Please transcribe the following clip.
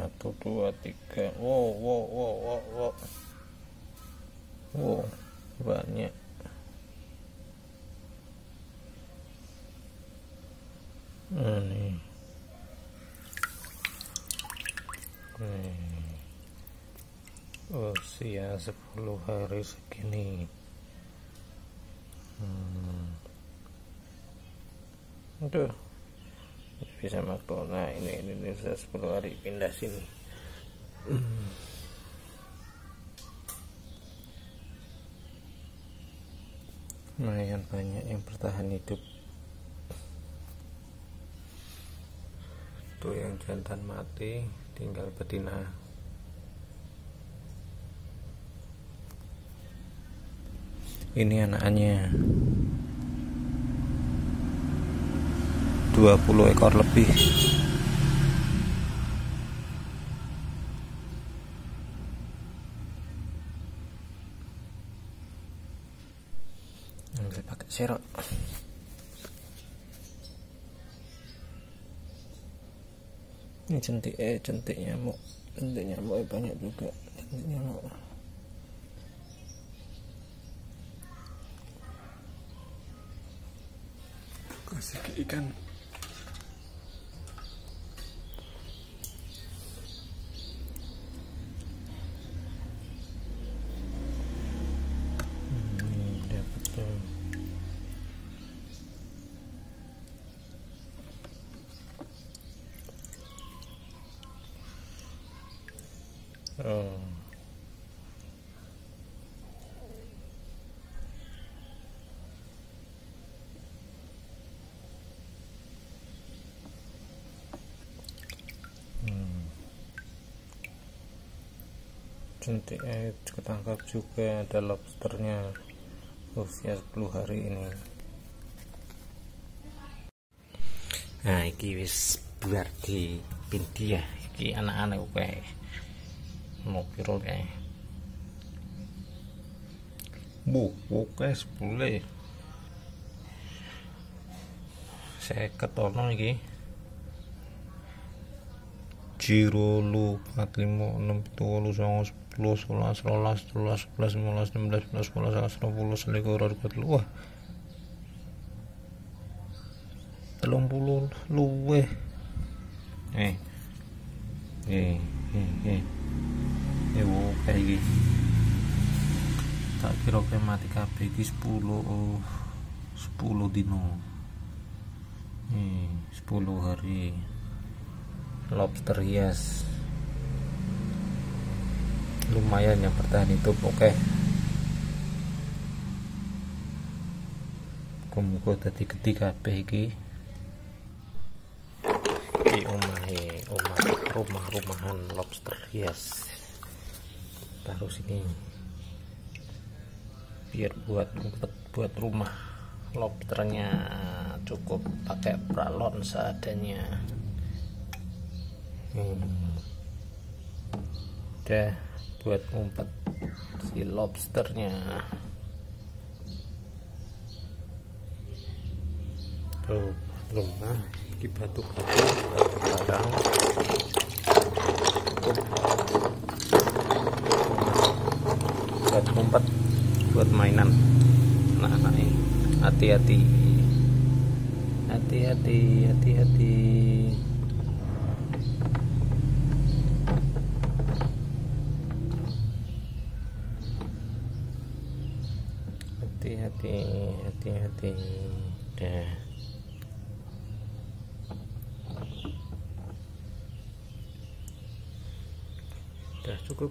1 2 3. Wow, banyak. Nih. Usia 10 hari segini. Aduh, bisa makan. Nah ini sudah 10 hari pindah sini. Lumayan banyak yang bertahan hidup. Tuh yang jantan mati, tinggal betina. Ini anakannya 20 ekor lebih. Ambil pakai serok. Ini centik nyamuk banyak juga. Centik nyamuk. Kasih ke ikan. Dapat tuh. Cantik, ketangkap juga. Ada lobsternya, usia 10 hari ini. Nah iki wis buar di pinti ya. Iki anak-anak kae mau piro kae. Oke 10. Saya ketono iki. 0 lu 4 5 6 7 8 9 10 11 12 13 14 15 16 17 18 19 20 21 wah 30 luweh. Kayak gini tak kira kayak mati kabeh iki 10 dino. 10 hari. Lobster hias lumayan yang bertahan hidup. Oke, muga dadi gede kabeh iki. Rumah-rumahan lobster hias taruh sini biar buat rumah. Lobsternya cukup pakai pralon seadanya. Udah buat ngumpet si lobsternya. Tuh rumah ini batu barang buat ngumpet, buat mainan anak-anak ini. Hati-hati. Hati-hati. Udah cukup.